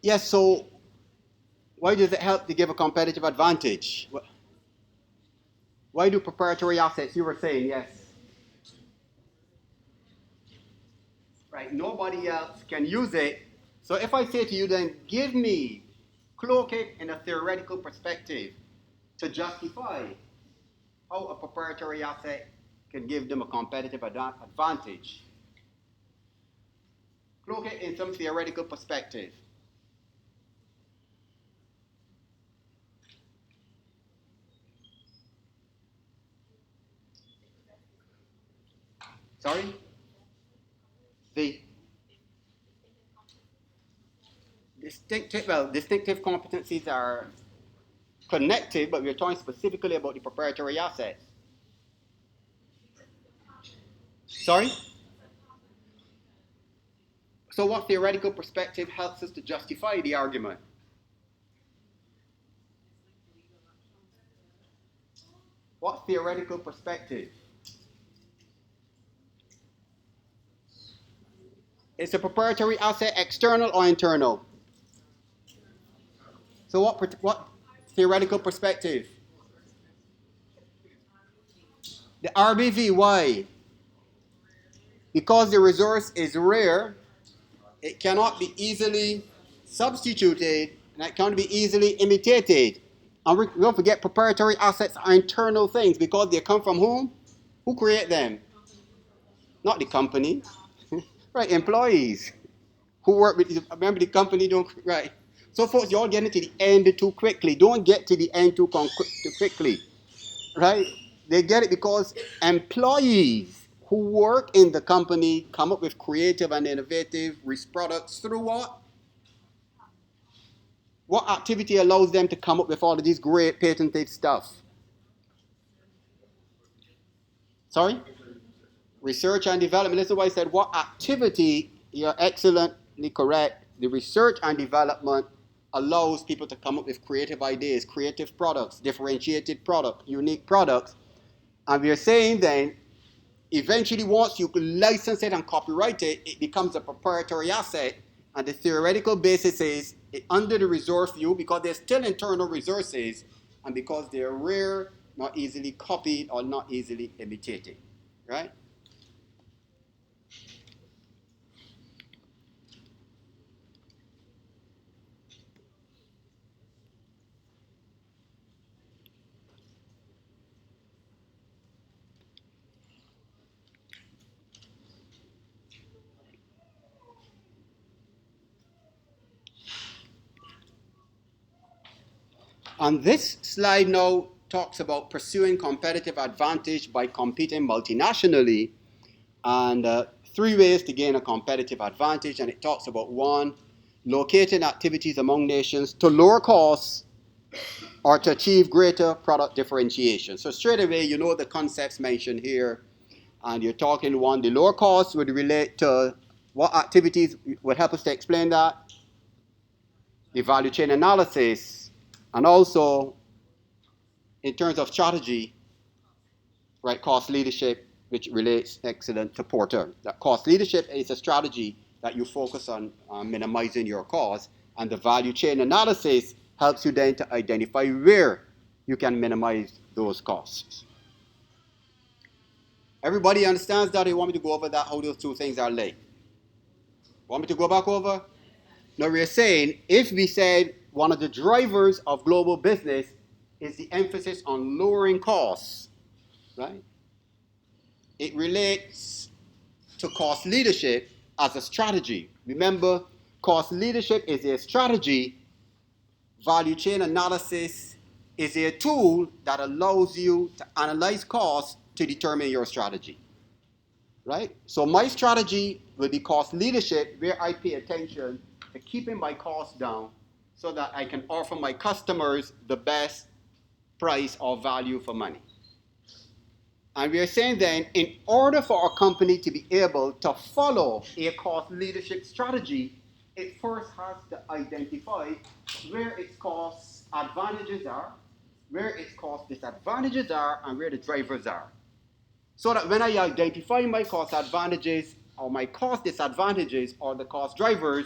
Yes, so why does it help to give a competitive advantage? Why do proprietary assets, you were saying, yes. Right, nobody else can use it. So if I say to you then, give me, cloak it in a theoretical perspective to justify how a proprietary asset can give them a competitive advantage. Cloak it in some theoretical perspective. Sorry? The distinctive competencies are connected, but we're talking specifically about the proprietary assets. Sorry? So what theoretical perspective helps us to justify the argument? What theoretical perspective? Is a proprietary asset external or internal? So what theoretical perspective? The RBV, why? Because the resource is rare, it cannot be easily substituted, and it can't be easily imitated. And we don't forget proprietary assets are internal things because they come from whom? Who create them? Not the company. Right, employees who work with, remember the company don't, right. So folks, you're all getting to the end too quickly. Don't get to the end too quickly, right? They get it because employees who work in the company come up with creative and innovative products through what? What activity allows them to come up with all of these great patented stuff? Sorry? Research and development. This is why I said what activity, you're excellently correct. The research and development allows people to come up with creative ideas, creative products, differentiated product, unique products. And we're saying then, eventually once you license it and copyright it, it becomes a proprietary asset. And the theoretical basis is under the resource view because they're still internal resources and because they're rare, not easily copied or not easily imitated, right? And this slide now talks about pursuing competitive advantage by competing multinationally and three ways to gain a competitive advantage. And it talks about one, locating activities among nations to lower costs or to achieve greater product differentiation. So straight away, you know the concepts mentioned here. And you're talking one, the lower costs would relate to what activities would help us to explain that? The value chain analysis, and also in terms of strategy, right, cost leadership, which relates excellent to Porter. That cost leadership is a strategy that you focus on minimizing your costs, and the value chain analysis helps you then to identify where you can minimize those costs. Everybody understands that? You want me to go over that, how those two things are linked? Want me to go back over? Now we're saying, if we said one of the drivers of global business is the emphasis on lowering costs, right? It relates to cost leadership as a strategy. Remember, cost leadership is a strategy. Value chain analysis is a tool that allows you to analyze costs to determine your strategy. Right? So my strategy will be cost leadership, where I pay attention to keeping my costs down so that I can offer my customers the best price or value for money. And we are saying then, in order for a company to be able to follow a cost leadership strategy, it first has to identify where its cost advantages are, where its cost disadvantages are, and where the drivers are. So that when I identify my cost advantages or my cost disadvantages or the cost drivers,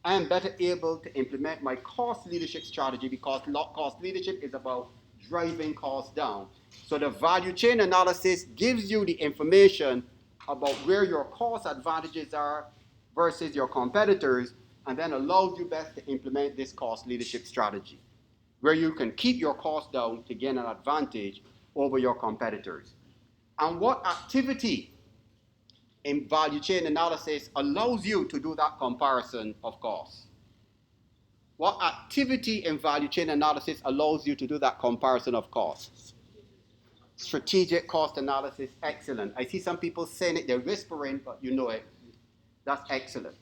I am better able to implement my cost leadership strategy because cost leadership is about driving costs down. So the value chain analysis gives you the information about where your cost advantages are versus your competitors, and then allows you best to implement this cost leadership strategy, where you can keep your costs down to gain an advantage over your competitors. And what activity in value chain analysis allows you to do that comparison of costs? What activity in value chain analysis allows you to do that comparison of costs? Strategic cost analysis, excellent. I see some people saying it, they're whispering, but you know it. That's excellent.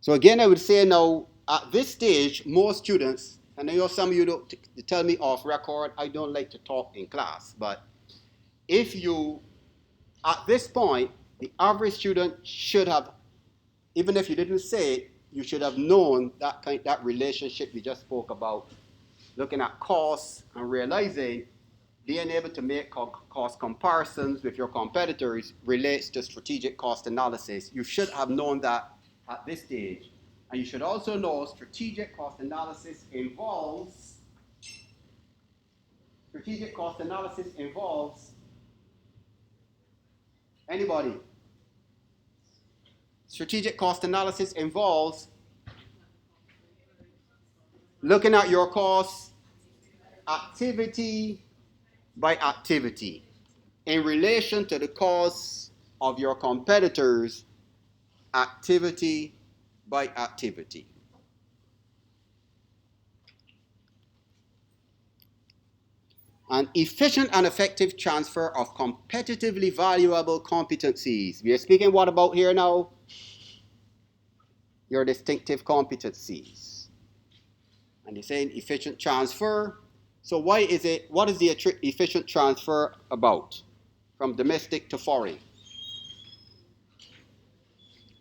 So again, I would say now, at this stage, most students, and I know some of you don't tell me off record, I don't like to talk in class, but if you, at this point, the average student should have, even if you didn't say it, you should have known that relationship we just spoke about, looking at costs and realizing being able to make cost comparisons with your competitors relates to strategic cost analysis. You should have known that at this stage. And you should also know strategic cost analysis involves anybody? Strategic cost analysis involves looking at your costs activity by activity in relation to the costs of your competitors activity by activity. An efficient and effective transfer of competitively valuable competencies. We are speaking what about here now? Your distinctive competencies. And you're saying efficient transfer. So what is the efficient transfer about? From domestic to foreign.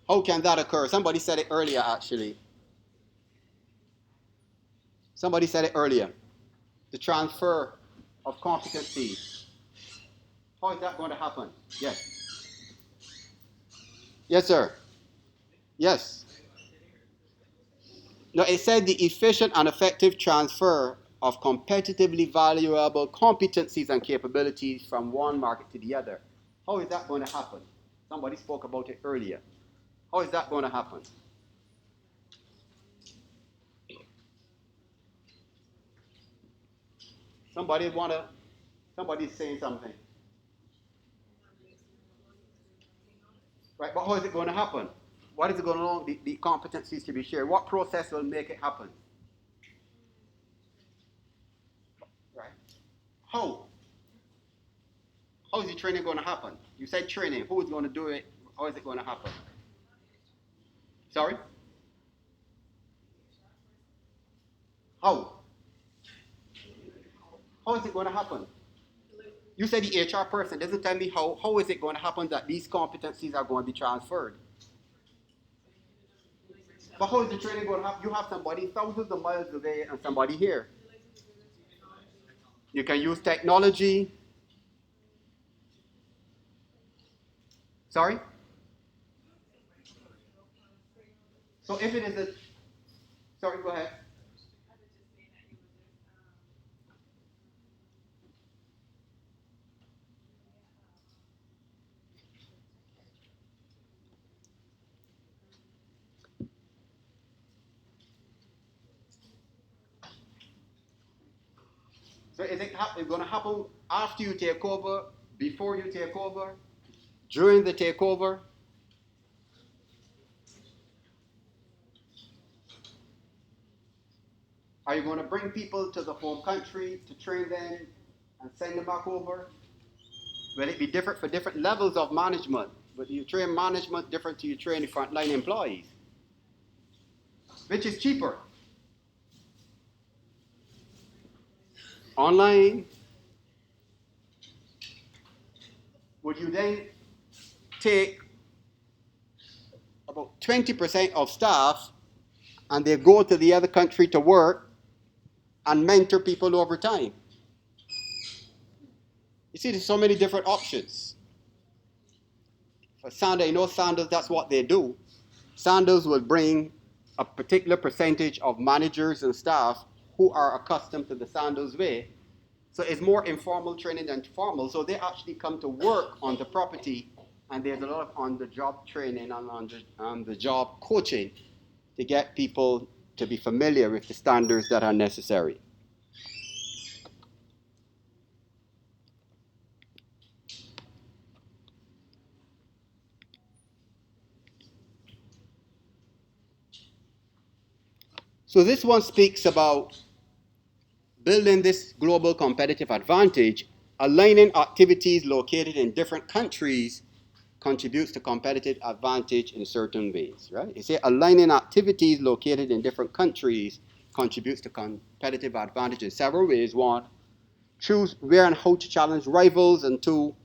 How can that occur? Somebody said it earlier, actually. Somebody said it earlier. The transfer of competencies. How is that going to happen? Yes. Yes, sir. Yes. No, it said the efficient and effective transfer of competitively valuable competencies and capabilities from one market to the other. How is that going to happen? Somebody spoke about it earlier. How is that going to happen? Somebody's saying something. Right, but how is it going to happen? What is it going on? The competencies to be shared. What process will make it happen? Right. How? How is the training going to happen? You said training. Who is going to do it? How is it going to happen? Sorry? How? How is it going to happen? You said the HR person. Doesn't tell me how is it going to happen that these competencies are going to be transferred. But how is the training going to happen? You have somebody thousands of miles away and somebody here. You can use technology. Sorry? So if it is a, sorry, go ahead. So is it going to happen after you take over, before you take over, during the takeover? Are you going to bring people to the home country to train them and send them back over? Will it be different for different levels of management? But you train management different to you train the frontline employees. Which is cheaper? Online? Would you then take about 20% of staff and they go to the other country to work and mentor people over time? You see, there's so many different options. For Sanders, Sanders, that's what they do. Sanders will bring a particular percentage of managers and staff who are accustomed to the Sanders way. So it's more informal training than formal. So they actually come to work on the property, and there's a lot of on-the-job training and on-the-job coaching to get people to be familiar with the standards that are necessary. So this one speaks about building this global competitive advantage. Aligning activities located in different countries contributes to competitive advantage in certain ways, right? You say aligning activities located in different countries contributes to competitive advantage in several ways. One, choose where and how to challenge rivals, and two,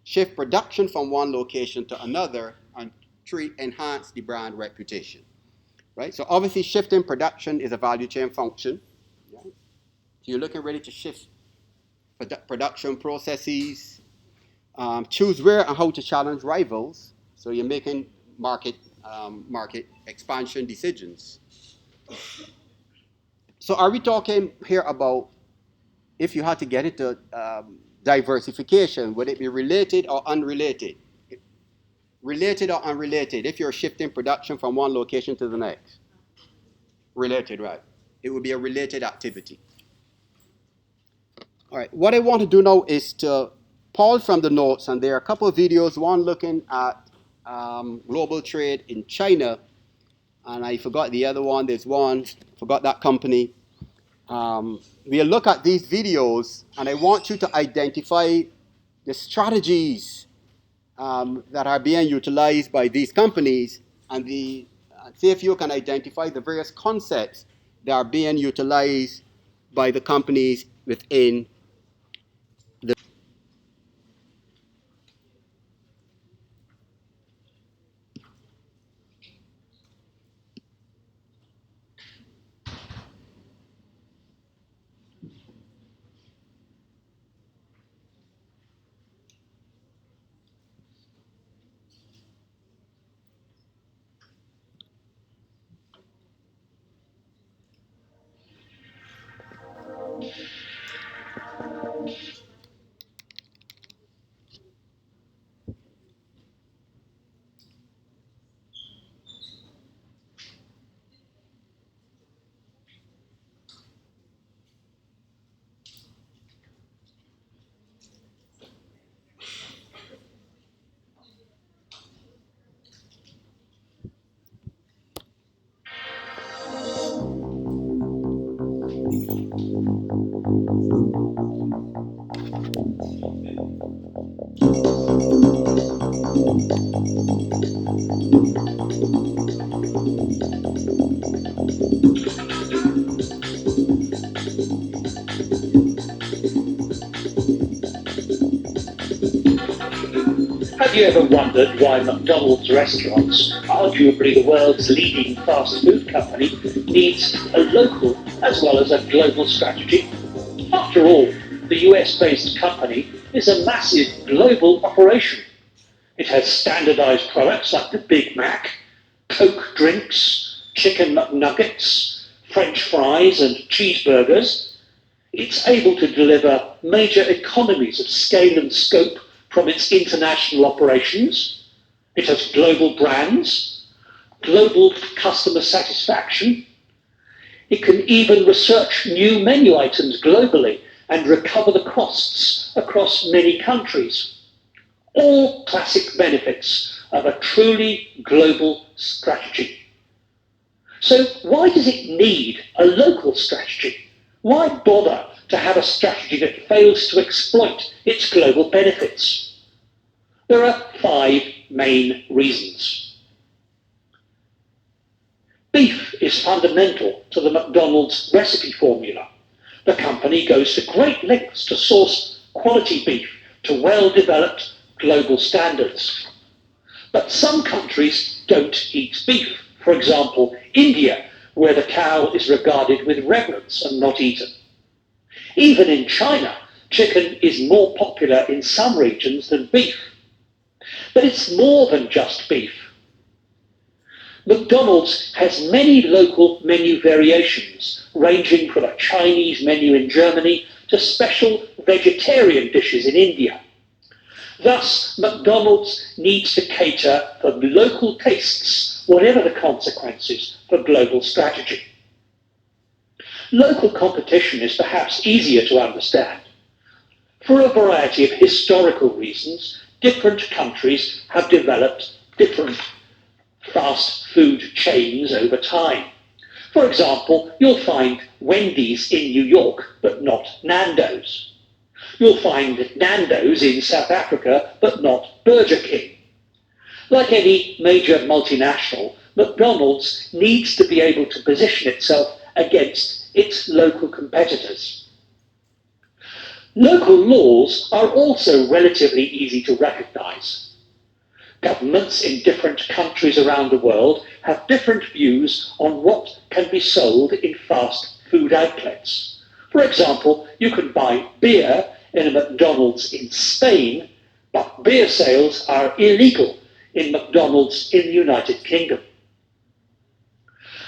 shift production from one location to another, and three, enhance the brand reputation, right? So obviously shifting production is a value chain function, right? So you're looking really to shift production processes, choose where and how to challenge rivals. So you're making market expansion decisions. So are we talking here about if you had to get into diversification, would it be related or unrelated? Related or unrelated if you're shifting production from one location to the next? Related, right? It would be a related activity. All right, what I want to do now is to pause from the notes, and there are a couple of videos, one looking at global trade in China, and I forgot the other one. There's one, forgot that company. We'll look at these videos, and I want you to identify the strategies that are being utilized by these companies, and see if you can identify the various concepts that are being utilized by the companies within the. Have you ever wondered why McDonald's restaurants, arguably the world's leading fast food company, needs a local as well as a global strategy? After all, the US-based company is a massive global operation. It has standardized products like the Big Mac, Coke drinks, chicken McNuggets, French fries and cheeseburgers. It's able to deliver major economies of scale and scope from its international operations. It has global brands, global customer satisfaction. It can even research new menu items globally and recover the costs across many countries. All classic benefits of a truly global strategy. So why does it need a local strategy? Why bother to have a strategy that fails to exploit its global benefits? There are 5 main reasons. Beef is fundamental to the McDonald's recipe formula. The company goes to great lengths to source quality beef to well-developed global standards. But some countries don't eat beef. For example, India, where the cow is regarded with reverence and not eaten. Even in China, chicken is more popular in some regions than beef. But it's more than just beef. McDonald's has many local menu variations, ranging from a Chinese menu in Germany to special vegetarian dishes in India. Thus, McDonald's needs to cater for local tastes, whatever the consequences for global strategy. Local competition is perhaps easier to understand. For a variety of historical reasons, different countries have developed different fast food chains over time. For example, you'll find Wendy's in New York, but not Nando's. You'll find Nando's in South Africa, but not Burger King. Like any major multinational, McDonald's needs to be able to position itself against its local competitors. Local laws are also relatively easy to recognise. Governments in different countries around the world have different views on what can be sold in fast food outlets. For example, you can buy beer in a McDonald's in Spain, but beer sales are illegal in McDonald's in the United Kingdom.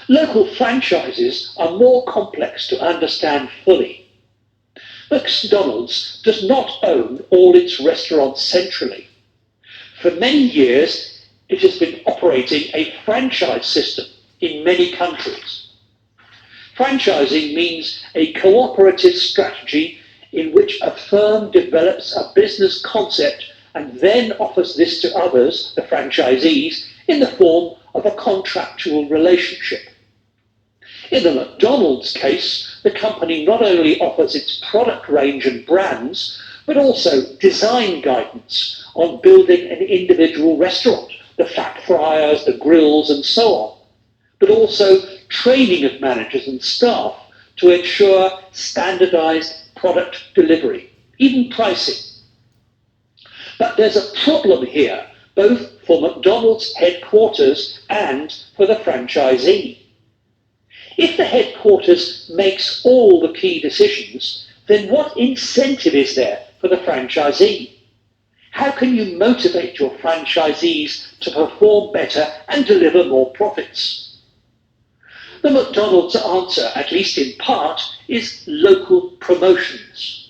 Local franchises are more complex to understand fully. McDonald's does not own all its restaurants centrally. For many years, it has been operating a franchise system in many countries. Franchising means a cooperative strategy in which a firm develops a business concept and then offers this to others, the franchisees, in the form of a contractual relationship. In the McDonald's case, the company not only offers its product range and brands, but also design guidance on building an individual restaurant, the fat fryers, the grills, and so on, but also training of managers and staff to ensure standardized product delivery, even pricing. But there's a problem here, both for McDonald's headquarters and for the franchisee. If the headquarters makes all the key decisions, then what incentive is there for the franchisee? How can you motivate your franchisees to perform better and deliver more profits? The McDonald's answer, at least in part, is local promotions.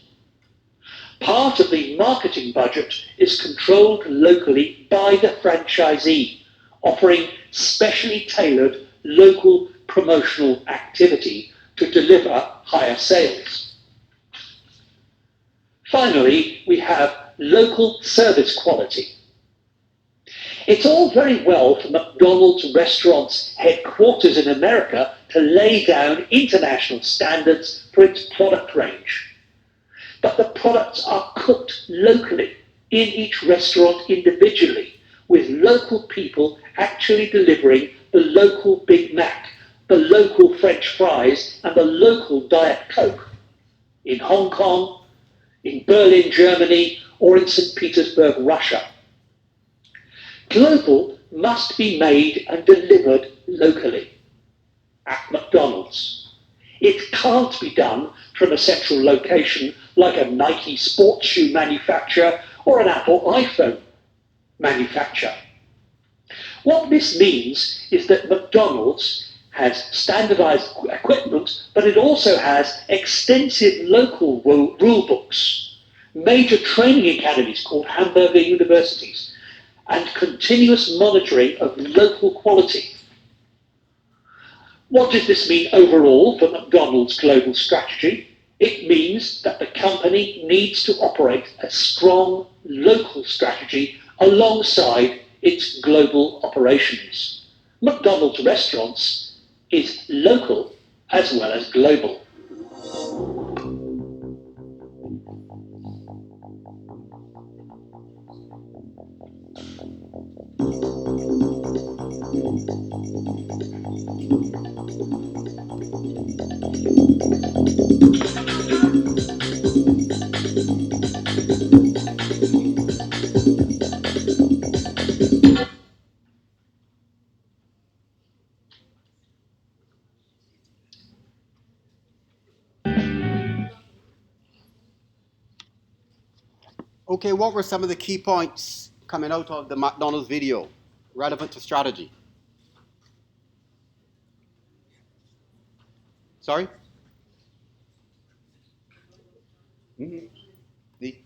Part of the marketing budget is controlled locally by the franchisee, offering specially tailored local promotional activity to deliver higher sales. Finally, we have local service quality. It's all very well for McDonald's restaurants' headquarters in America to lay down international standards for its product range. But the products are cooked locally in each restaurant individually, with local people actually delivering the local Big Mac, the local French fries, and the local Diet Coke. In Hong Kong, in Berlin, Germany, or in St. Petersburg, Russia. Global must be made and delivered locally at McDonald's. It can't be done from a central location like a Nike sports shoe manufacturer or an Apple iPhone manufacturer. What this means is that McDonald's has standardized equipment, but it also has extensive local rule books, major training academies called hamburger universities, and continuous monitoring of local quality. What does this mean overall for McDonald's global strategy? It means that the company needs to operate a strong local strategy alongside its global operations. McDonald's restaurants is local as well as global. Okay, what were some of the key points coming out of the McDonald's video relevant to strategy? Sorry? Mm-hmm. The,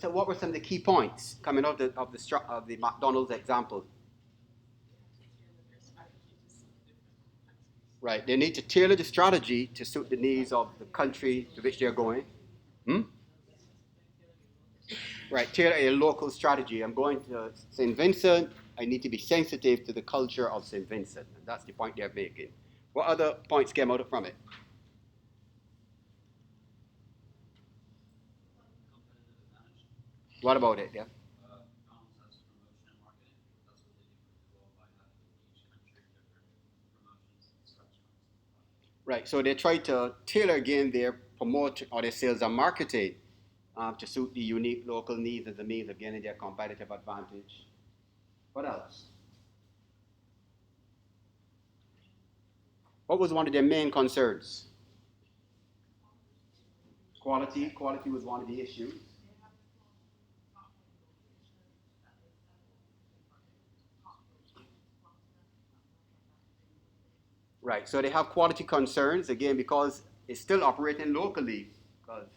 so what were some of the key points coming out of the McDonald's example? Right. They need to tailor the strategy to suit the needs of the country to which they're going. Hmm? Right. Tailor a local strategy. I'm going to St. Vincent. I need to be sensitive to the culture of St. Vincent. And that's the point they're making. What other points came out from it? What about it? Yeah. Right. So they try to tailor again their promote or their sales and marketing to suit the unique local needs as a means of gaining their competitive advantage. What else? What was one of their main concerns? Quality. Quality was one of the issues. Right. So they have quality concerns again because it's still operating locally. Because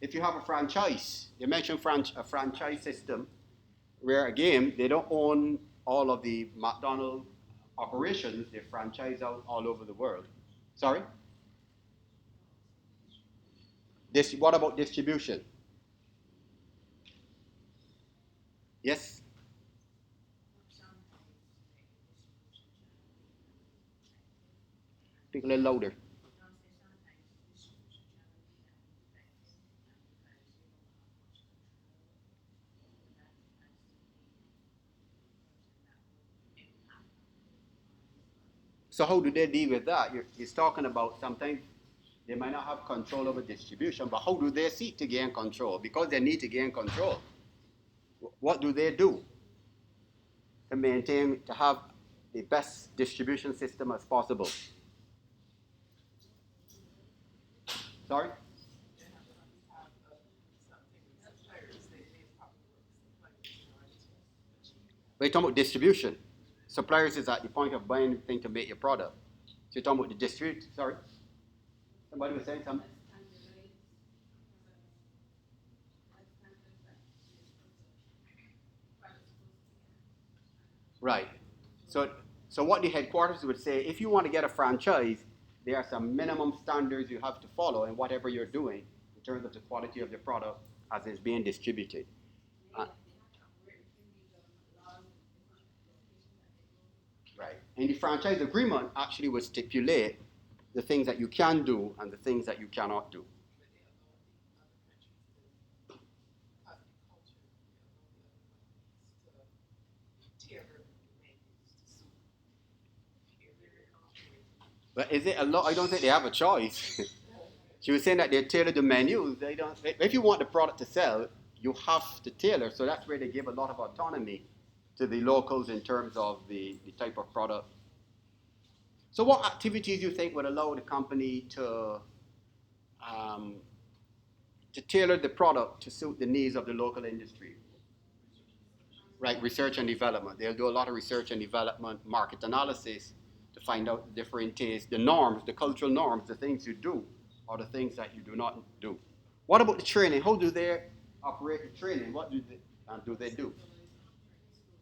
if you have a franchise, you mentioned a franchise system where again they don't own all of the McDonald's operations; they franchise out all over the world. Sorry. This. What about distribution? Yes. Speak a little louder. So how do they deal with that? He's talking about sometimes they might not have control over distribution, but how do they seek to gain control? Because they need to gain control. What do they do to maintain, to have the best distribution system as possible? Sorry? We're talking about distribution. Suppliers is at the point of buying thing to make your product. So you're talking about the distribute. Sorry? Somebody was saying something? Right. So, so what the headquarters would say, if you want to get a franchise, there are some minimum standards you have to follow in whatever you're doing in terms of the quality of the product as it's being distributed. Uh, right. And the franchise agreement actually would stipulate the things that you can do and the things that you cannot do. But is it a lot? I don't think they have a choice. She was saying that they tailor the menus. They don't. If you want the product to sell, you have to tailor. So that's where they give a lot of autonomy to the locals in terms of the type of product. So what activities do you think would allow the company um, to tailor the product to suit the needs of the local industry? Right, research and development. They'll do a lot of research and development, market analysis to find out the different tastes, the norms, the cultural norms, the things you do, or the things that you do not do. What about the training? How do they operate the training? What do they do?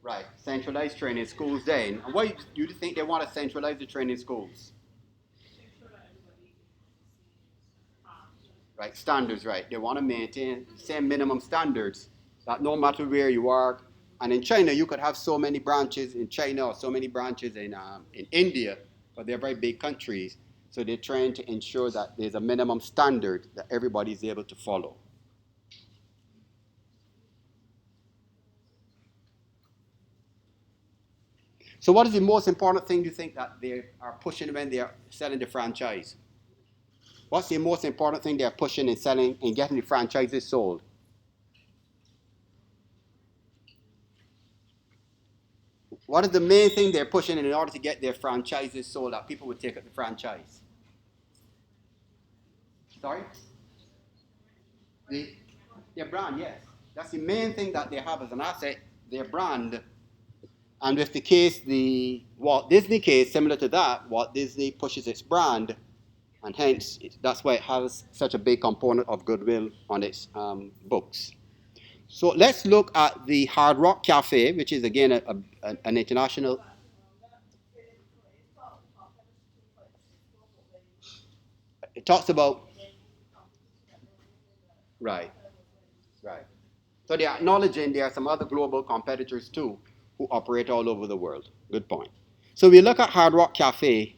Right, centralized training schools then. And why do you think they want to centralize the training schools? Right, standards, right. They want to maintain the same minimum standards that no matter where you are. And in China, you could have so many branches in China or so many branches in India, but they're very big countries. So they're trying to ensure that there's a minimum standard that everybody is able to follow. So what is the most important thing you think that they are pushing when they are selling the franchise? What's the most important thing they're pushing and selling and getting the franchises sold? What is the main thing they're pushing in order to get their franchises sold that people would take up the franchise? Sorry? The, their brand, yes. That's the main thing that they have as an asset, their brand. And with the case, the Walt Disney case, similar to that, Walt Disney pushes its brand, and hence that's why it has such a big component of goodwill on its books. So let's look at the Hard Rock Cafe, which is again an international. It talks about right, right. So they are acknowledging there are some other global competitors too who operate all over the world. Good point. So we look at Hard Rock Cafe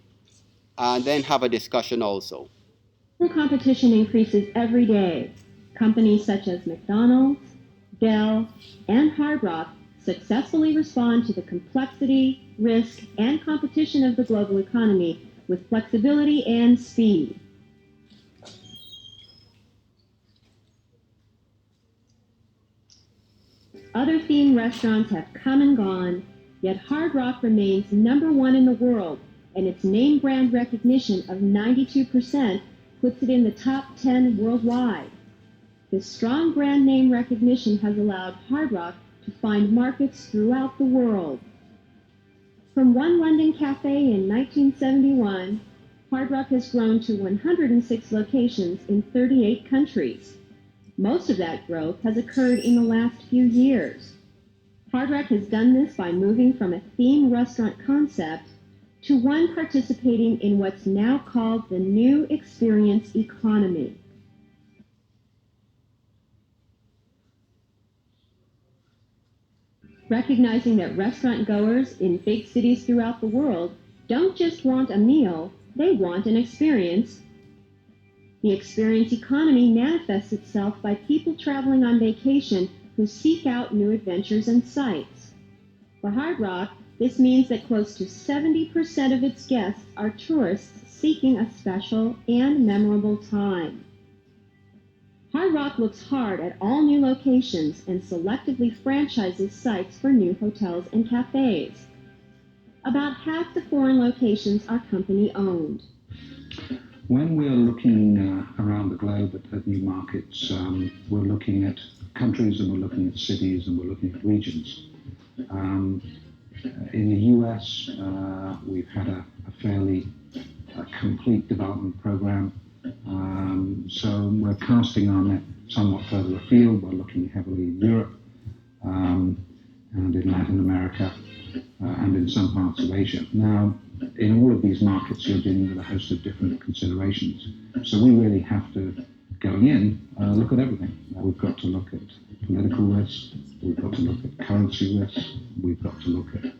and then have a discussion also. Competition increases every day. Companies such as McDonald's, Dell, and Hard Rock successfully respond to the complexity, risk, and competition of the global economy with flexibility and speed. Other themed restaurants have come and gone, yet Hard Rock remains #1 in the world, and its name brand recognition of 92% puts it in the top 10 worldwide. This strong brand name recognition has allowed Hard Rock to find markets throughout the world. From one London cafe in 1971, Hard Rock has grown to 106 locations in 38 countries. Most of that growth has occurred in the last few years. Hard Rock has done this by moving from a theme restaurant concept to one participating in what's now called the new experience economy. Recognizing that restaurant goers in big cities throughout the world don't just want a meal, they want an experience. The experience economy manifests itself by people traveling on vacation who seek out new adventures and sights. For Hard Rock, this means that close to 70% of its guests are tourists seeking a special and memorable time. Hard Rock looks hard at all new locations and selectively franchises sites for new hotels and cafes. About half the foreign locations are company-owned. When we're looking around the globe at new markets, we're looking at countries and we're looking at cities and we're looking at regions. In the US, we've had a fairly complete development program. So we're casting our net somewhat further afield. We're looking heavily in Europe and in Latin America and in some parts of Asia. Now, in all of these markets, you're dealing with a host of different considerations. So we really have to, going in, look at everything. We've got to look at political risk. We've got to look at currency risk. We've got to look at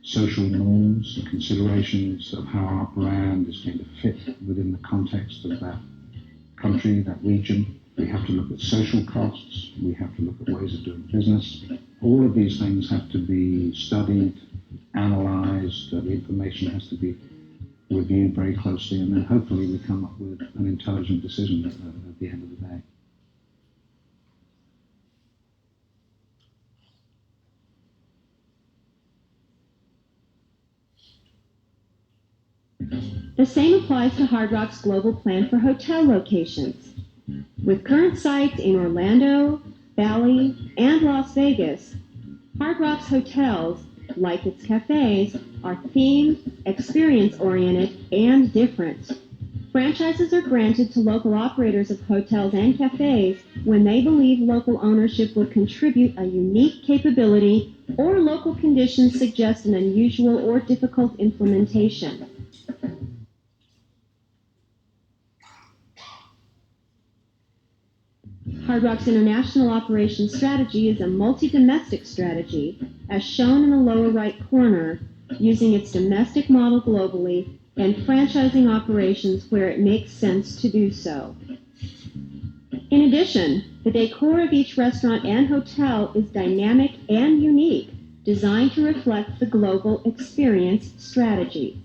social norms and considerations of how our brand is going to fit within the context of that country, that region. We have to look at social costs. We have to look at ways of doing business. All of these things have to be studied, analyzed. The information has to be reviewed very closely, and then hopefully we come up with an intelligent decision at the end of the day. The same applies to Hard Rock's global plan for hotel locations. With current sites in Orlando, Bali, and Las Vegas, Hard Rock's hotels, like its cafes, are themed, experience-oriented, and different. Franchises are granted to local operators of hotels and cafes when they believe local ownership will contribute a unique capability or local conditions suggest an unusual or difficult implementation. Hard Rock's international operations strategy is a multi-domestic strategy, as shown in the lower right corner, using its domestic model globally and franchising operations where it makes sense to do so. In addition, the decor of each restaurant and hotel is dynamic and unique, designed to reflect the global experience strategy.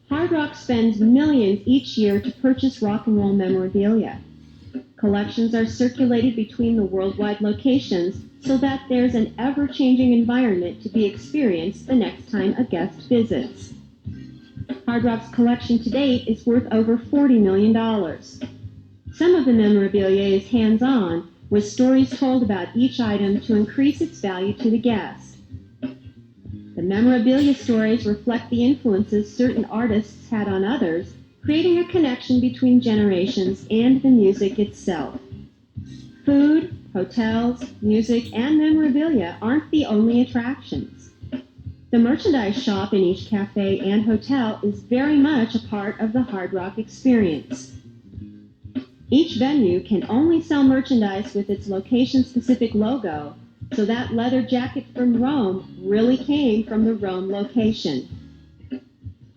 Hard Rock spends millions each year to purchase rock and roll memorabilia. Collections are circulated between the worldwide locations so that there's an ever-changing environment to be experienced the next time a guest visits. Hard Rock's collection to date is worth over $40 million. Some of the memorabilia is hands-on, with stories told about each item to increase its value to the guest. The memorabilia stories reflect the influences certain artists had on others, creating a connection between generations and the music itself. Food, hotels, music, and memorabilia aren't the only attractions. The merchandise shop in each cafe and hotel is very much a part of the Hard Rock experience. Each venue can only sell merchandise with its location-specific logo, so that leather jacket from Rome really came from the Rome location.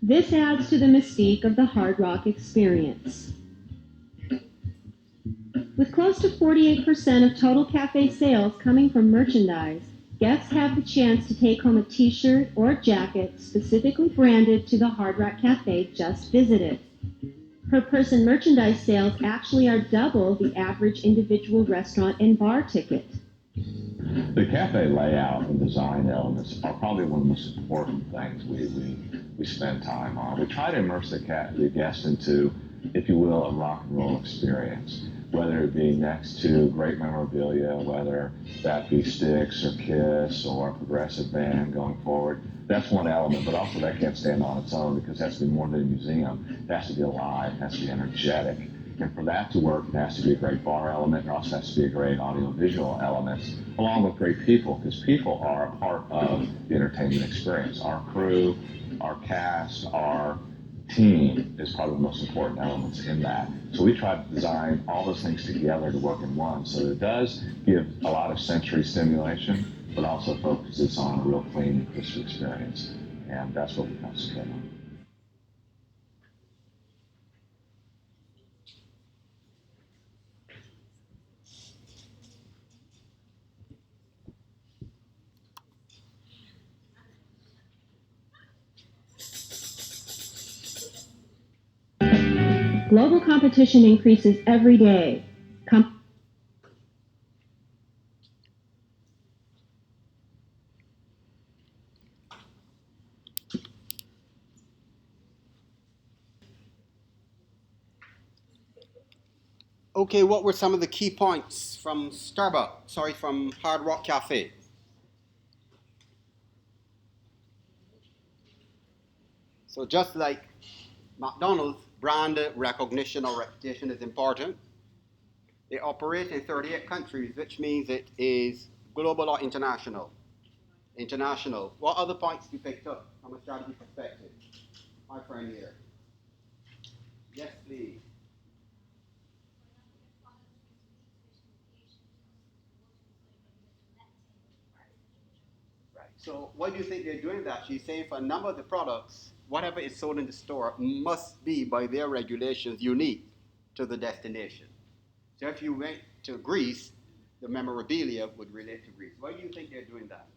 This adds to the mystique of the Hard Rock experience. With close to 48% of total cafe sales coming from merchandise, guests have the chance to take home a t-shirt or a jacket specifically branded to the Hard Rock Cafe just visited. Per-person merchandise sales actually are double the average individual restaurant and bar ticket. The cafe layout and design elements are probably one of the most important things we spend time on. We try to immerse the guest into, if you will, a rock and roll experience, whether it be next to great memorabilia, whether that be Styx or Kiss or a progressive band going forward. That's one element, but also that can't stand on its own because it has to be more than a museum. It has to be alive, it has to be energetic. And for that to work, it has to be a great bar element. It also has to be a great audio-visual element, along with great people, because people are a part of the entertainment experience. Our crew, our cast, our team is probably the most important elements in that. So we try to design all those things together to work in one. So it does give a lot of sensory stimulation, but also focuses on a real clean and crisp experience. And that's what we concentrate on. Global competition increases every day. Okay, what were some of the key points from from Hard Rock Cafe? So just like McDonald's, brand recognition or reputation is important. They operate in 38 countries, which means it is global or international. International. What other points do you pick up from a strategy perspective? My friend here. Yes, please. Right. So why do you think they're doing that? She's saying for a number of the products, whatever is sold in the store must be, by their regulations, unique to the destination. So if you went to Greece, the memorabilia would relate to Greece. Why do you think they're doing that?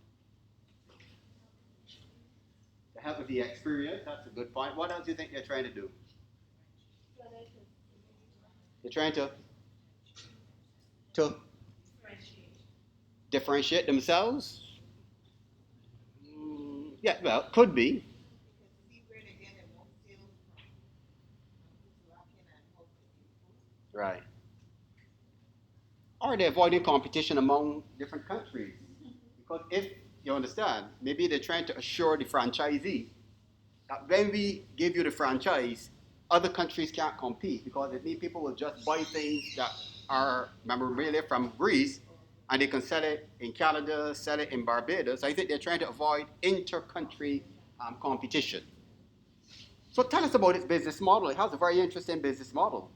To help with the experience, that's a good point. What else do you think they're trying to do? They're trying to differentiate themselves? Yeah, well, could be. Right. Or they're avoiding competition among different countries. Because if you understand, maybe they're trying to assure the franchisee that when we give you the franchise, other countries can't compete because it means people will just buy things that are memorabilia from Greece and they can sell it in Canada, sell it in Barbados. I think they're trying to avoid inter-country competition. So tell us about its business model. It has a very interesting business model.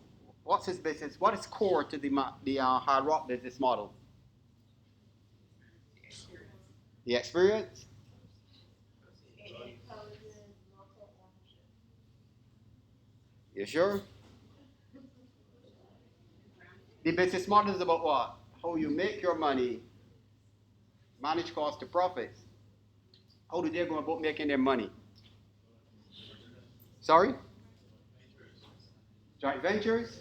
What's his business? What is core to the Hard Rock business model? The experience. You sure? The business model is about what? How you make your money, manage cost to profits. How do they go about making their money? Sorry? Joint ventures?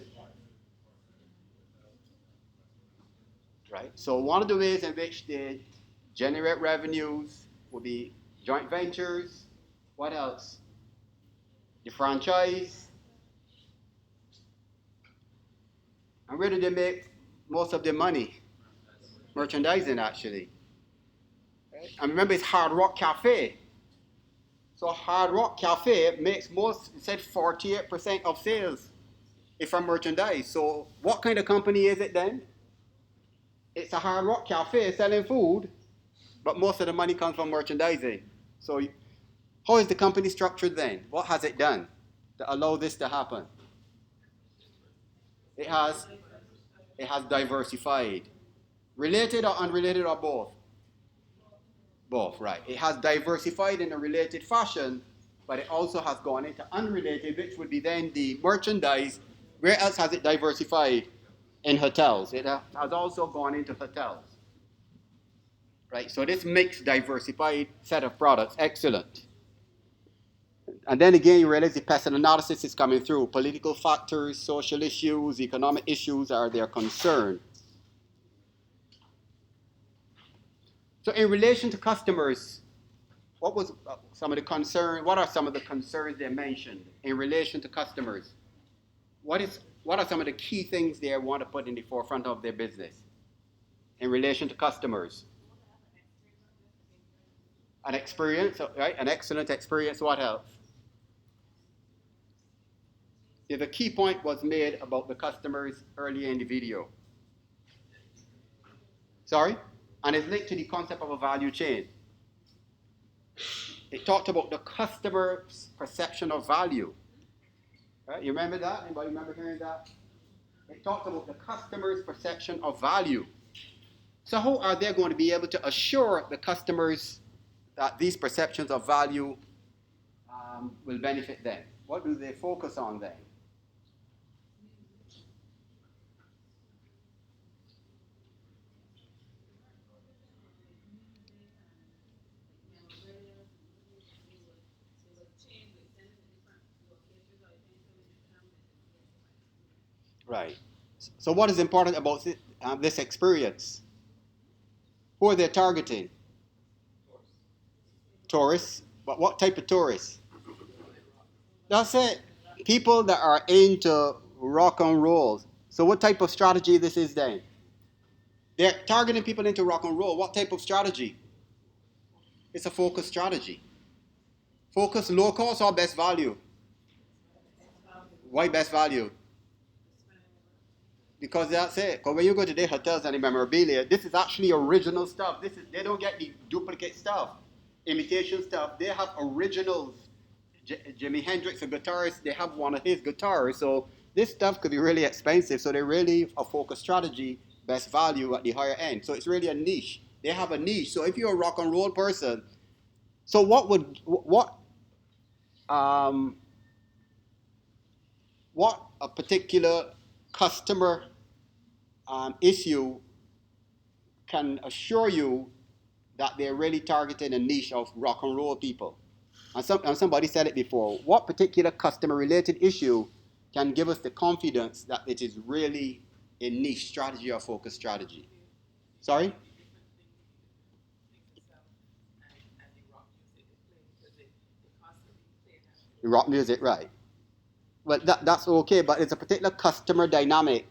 Right. So one of the ways in which they generate revenues would be joint ventures. What else? The franchise. And where do they make most of their money? Merchandising, actually. Right? And remember, it's Hard Rock Cafe. So Hard Rock Cafe makes most, it said 48% of sales is from merchandise. So what kind of company is it then? It's a Hard Rock Cafe selling food, but most of the money comes from merchandising. So how is the company structured then? What has it done to allow this to happen? It has diversified. Related or unrelated or both? Both, right. It has diversified in a related fashion, but it also has gone into unrelated, which would be then the merchandise. Where else has it diversified? In hotels. It has also gone into hotels. Right, so this mixed, diversified set of products, excellent. And then again, you realize the pest analysis is coming through. Political factors, social issues, economic issues are their concern. So in relation to customers, what was some of the concern? What are some of the concerns they mentioned in relation to customers? What are some of the key things they want to put in the forefront of their business in relation to customers? An experience, right? An excellent experience. What else? Yeah, the key point was made about the customers earlier in the video. Sorry? And it's linked to the concept of a value chain. It talked about the customer's perception of value. Right? You remember that? Anybody remember hearing that? It talked about the customer's perception of value. So how are they going to be able to assure the customers that these perceptions of value will benefit them? What do they focus on then? Right. So what is important about this experience? Who are they targeting? Tourists. But what type of tourists? That's it. People that are into rock and roll. So what type of strategy this is then? They're targeting people into rock and roll. What type of strategy? It's a focus strategy. Focus low cost or best value? Why best value? Because that's it. Because when you go to the hotels and the memorabilia, this is actually original stuff. They don't get the duplicate stuff, imitation stuff. They have originals. Jimi Hendrix, a guitarist, they have one of his guitars. So this stuff could be really expensive. So they're really a focus strategy, best value at the higher end. So it's really a niche. They have a niche. So if you're a rock and roll person, so what a particular customer issue can assure you that they're really targeting a niche of rock and roll people. And somebody said it before. What particular customer-related issue can give us the confidence that it is really a niche strategy or focus strategy? Sorry? The rock music, right. Well, that's okay, but it's a particular customer dynamic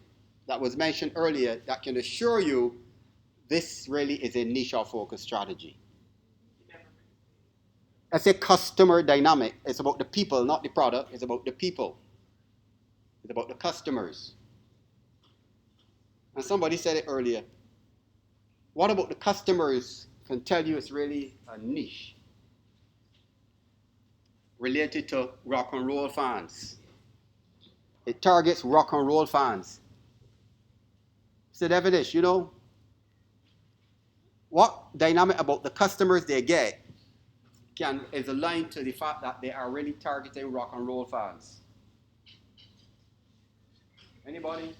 that was mentioned earlier that can assure you this really is a niche or focus strategy. I say customer dynamic. It's about the people, not the product. It's about the people. It's about the customers. And somebody said it earlier. What about the customers can tell you it's really a niche related to rock and roll fans? It targets rock and roll fans. So Devilish, what dynamic about the customers they get is aligned to the fact that they are really targeting rock and roll fans. Anybody?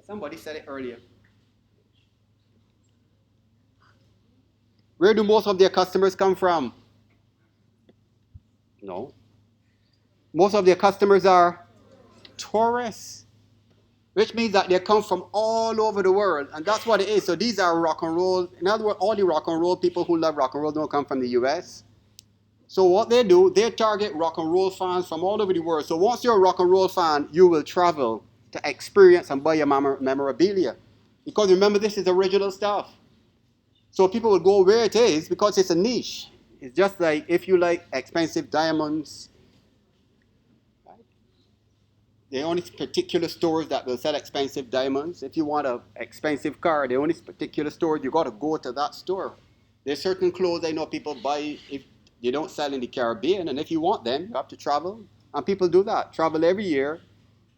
Somebody said it earlier. Where do most of their customers come from? No. Most of their customers are tourists, which means that they come from all over the world, and that's what it is. So these are rock and roll. In other words, all the rock and roll people who love rock and roll don't come from the US. So what they do, they target rock and roll fans from all over the world. So once you're a rock and roll fan, you will travel to experience and buy your memorabilia. Because remember, this is original stuff. So people will go where it is because it's a niche. It's just like if you like expensive diamonds, there are only particular stores that will sell expensive diamonds. If you want an expensive car, there are only particular stores. You got to go to that store. There's certain clothes I know people buy if they don't sell in the Caribbean, and if you want them, you have to travel. And people do that. Travel every year,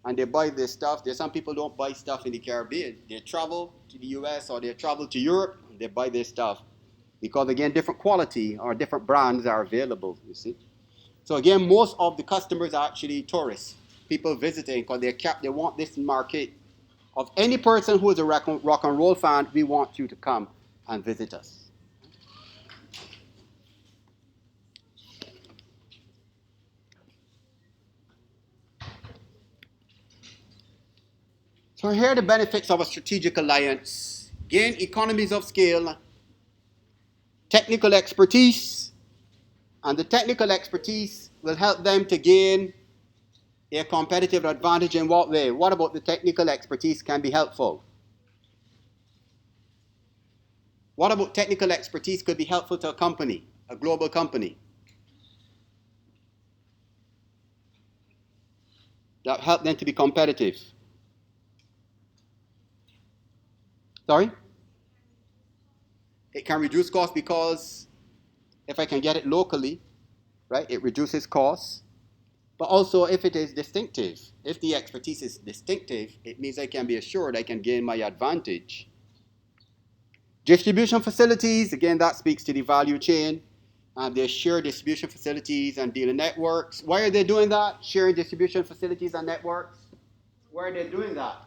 and they buy this stuff. There's some people don't buy stuff in the Caribbean. They travel to the U.S. or they travel to Europe, and they buy this stuff because again, different quality or different brands are available. You see. So again, most of the customers are actually tourists, people visiting because they want this market. Of any person who is a rock and roll fan, we want you to come and visit us. So here are the benefits of a strategic alliance. Gain economies of scale, technical expertise, and the technical expertise will help them to gain a competitive advantage in what way? What about the technical expertise can be helpful? What about technical expertise could be helpful to a company, a global company? That help them to be competitive. Sorry? It can reduce costs because if I can get it locally, right, it reduces costs. But also if it is distinctive, if the expertise is distinctive, it means I can be assured I can gain my advantage. Distribution facilities, again, that speaks to the value chain. They share distribution facilities and dealer networks. Why are they doing that? Sharing distribution facilities and networks? Why are they doing that?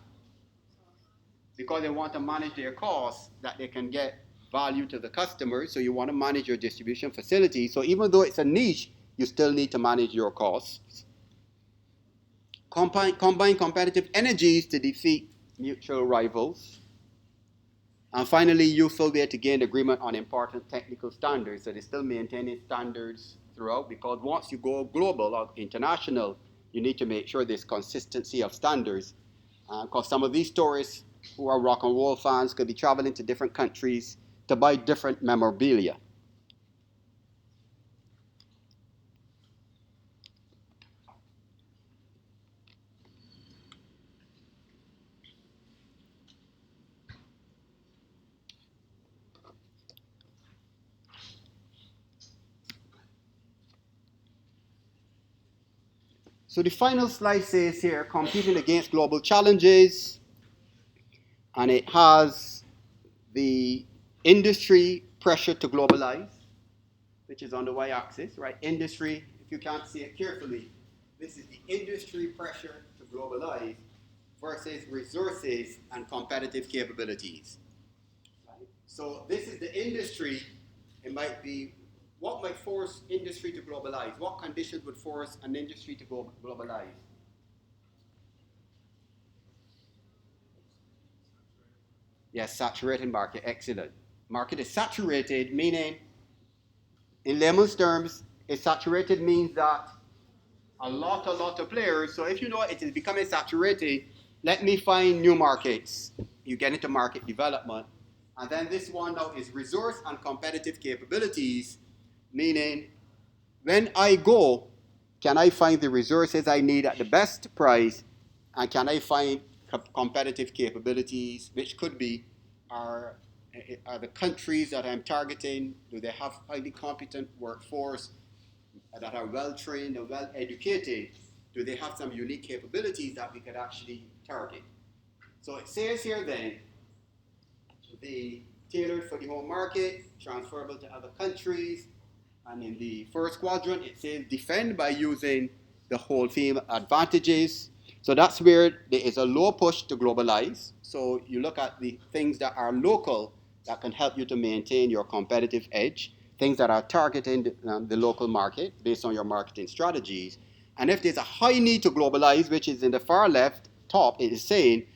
Because they want to manage their costs, that they can get value to the customers. So you want to manage your distribution facility. So even though it's a niche, you still need to manage your costs. Combine competitive energies to defeat mutual rivals. And finally, youthful way to gain agreement on important technical standards. So they're still maintaining standards throughout because once you go global or international, you need to make sure there's consistency of standards. Because some of these tourists who are rock and roll fans could be traveling to different countries to buy different memorabilia. So the final slide says here, competing against global challenges, and it has the industry pressure to globalize, which is on the y-axis, right? Industry, if you can't see it carefully, this is the industry pressure to globalize versus resources and competitive capabilities. Right? So this is the industry. It might be what might force industry to globalize? What conditions would force an industry to globalize? Yes, saturated market, excellent. Market is saturated, meaning, in layman's terms, it's saturated means that a lot of players. So if you know it is becoming saturated, let me find new markets. You get into market development. And then this one now is resource and competitive capabilities, meaning when I go, can I find the resources I need at the best price? And can I find competitive capabilities, which could be are the countries that I'm targeting, do they have highly competent workforce that are well trained and well educated? Do they have some unique capabilities that we could actually target? So it says here then, the tailored for the home market, transferable to other countries, and in the first quadrant, it says defend by using the whole theme advantages. So that's where there is a low push to globalize. So you look at the things that are local that can help you to maintain your competitive edge, things that are targeting the local market based on your marketing strategies. And if there's a high need to globalize, which is in the far left top, it is saying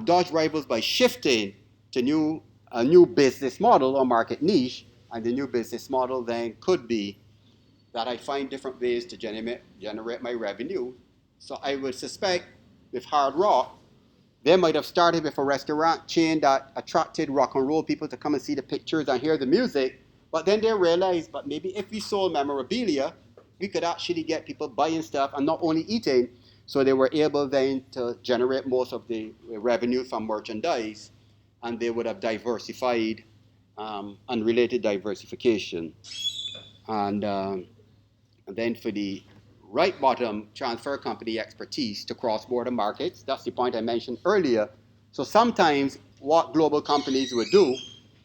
dodge rivals by shifting to a new business model or market niche. And the new business model then could be that I find different ways to generate my revenue. So I would suspect with Hard Rock, They might have started with a restaurant chain that attracted rock and roll people to come and see the pictures and hear the music, but then they realized, but maybe if we sold memorabilia, we could actually get people buying stuff and not only eating. So they were able then to generate most of the revenue from merchandise, and they would have diversified, unrelated diversification. And then for the right bottom, transfer company expertise to cross-border markets. That's the point I mentioned earlier. So sometimes what global companies would do,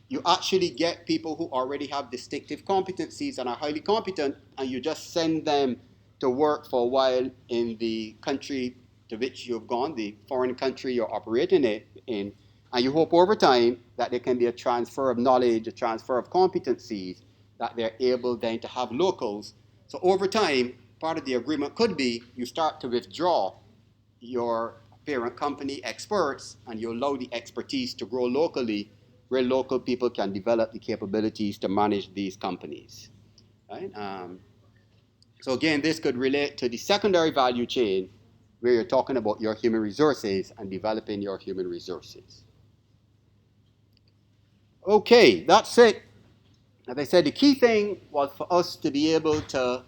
you actually get people who already have distinctive competencies and are highly competent, and you just send them to work for a while in the country to which you've gone, the foreign country you're operating in, and you hope over time that there can be a transfer of knowledge, a transfer of competencies, that they're able then to have locals. So over time, part of the agreement could be you start to withdraw your parent company experts and you allow the expertise to grow locally, where local people can develop the capabilities to manage these companies. Right? So again, this could relate to the secondary value chain, where you're talking about your human resources and developing your human resources. Okay, that's it. As I said, the key thing was for us to be able to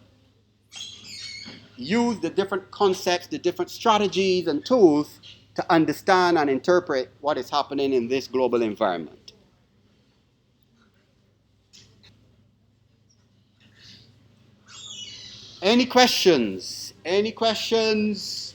use the different concepts, the different strategies and tools to understand and interpret what is happening in this global environment. Any questions? Any questions?